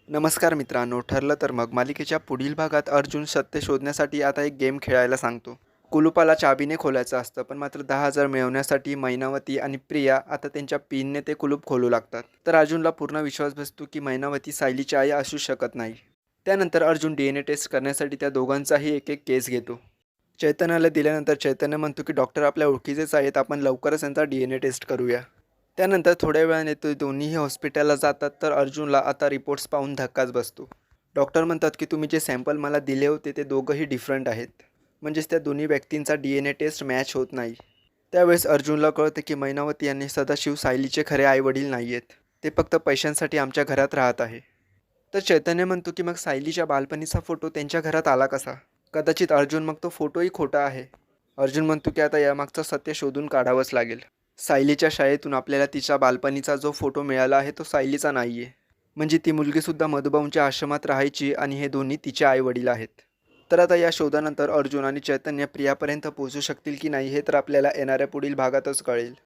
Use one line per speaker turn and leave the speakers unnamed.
नमस्कार मित्रांनो, ठरलं तर मग मालिकेच्या पुढील भागात अर्जुन सत्य शोधण्यासाठी आता एक गेम खेळायला सांगतो. कुलूपाला चाबीने खोलायचं असतं, पण मात्र 10,000 मिळवण्यासाठी मैनावती आणि प्रिया आता त्यांच्या पिनने ते कुलूप खोलू लागतात. तर अर्जुनला पूर्ण विश्वास बसतो की मैनावती सायलीची आई असू शकत नाही. त्यानंतर अर्जुन DNA टेस्ट करण्यासाठी त्या दोघांचाही एक एक केस घेतो. चैतन्याला दिल्यानंतर चैतन्य म्हणतो की डॉक्टर आपल्या ओळखीचेच आहेत, आपण लवकरच यांचा DNA टेस्ट करूया. त्यानंतर थोड्या वेळाने ते दोन्हीही हॉस्पिटलला जातात, तर अर्जुनला आता रिपोर्ट्स पाहून धक्काच बसतो. डॉक्टर म्हणतात की तुम्ही जे सॅम्पल मला दिले होते ते दोघंही डिफरंट आहेत. म्हणजेच त्या दोन्ही व्यक्तींचा DNA टेस्ट मॅच होत नाही. त्यावेळेस अर्जुनला कळतं की मैनावती यांनी सदाशिव सायलीचे खरे आईवडील नाही आहेत. ते फक्त पैशांसाठी आमच्या घरात राहत आहे. तर चैतन्य म्हणतो की मग सायलीच्या बालपणीचा फोटो त्यांच्या घरात आला कसा? कदाचित अर्जुन मग तो फोटोही खोटा आहे. अर्जुन म्हणतो की आता यामागचं सत्य शोधून काढावंच लागेल. सायलीच्या शाळेतून आपल्याला तिच्या बालपणीचा जो फोटो मिळाला आहे तो सायलीचा नाही आहे. म्हणजे ती मुलगीसुद्धा मधुभाऊंच्या आश्रमात राहायची आणि हे दोन्ही तिचे आईवडील आहेत. तर आता या शोधानंतर अर्जुन आणि चैतन्य प्रियापर्यंत पोहोचू शकतील की नाही हे तर आपल्याला येणाऱ्या पुढील भागातच कळेल.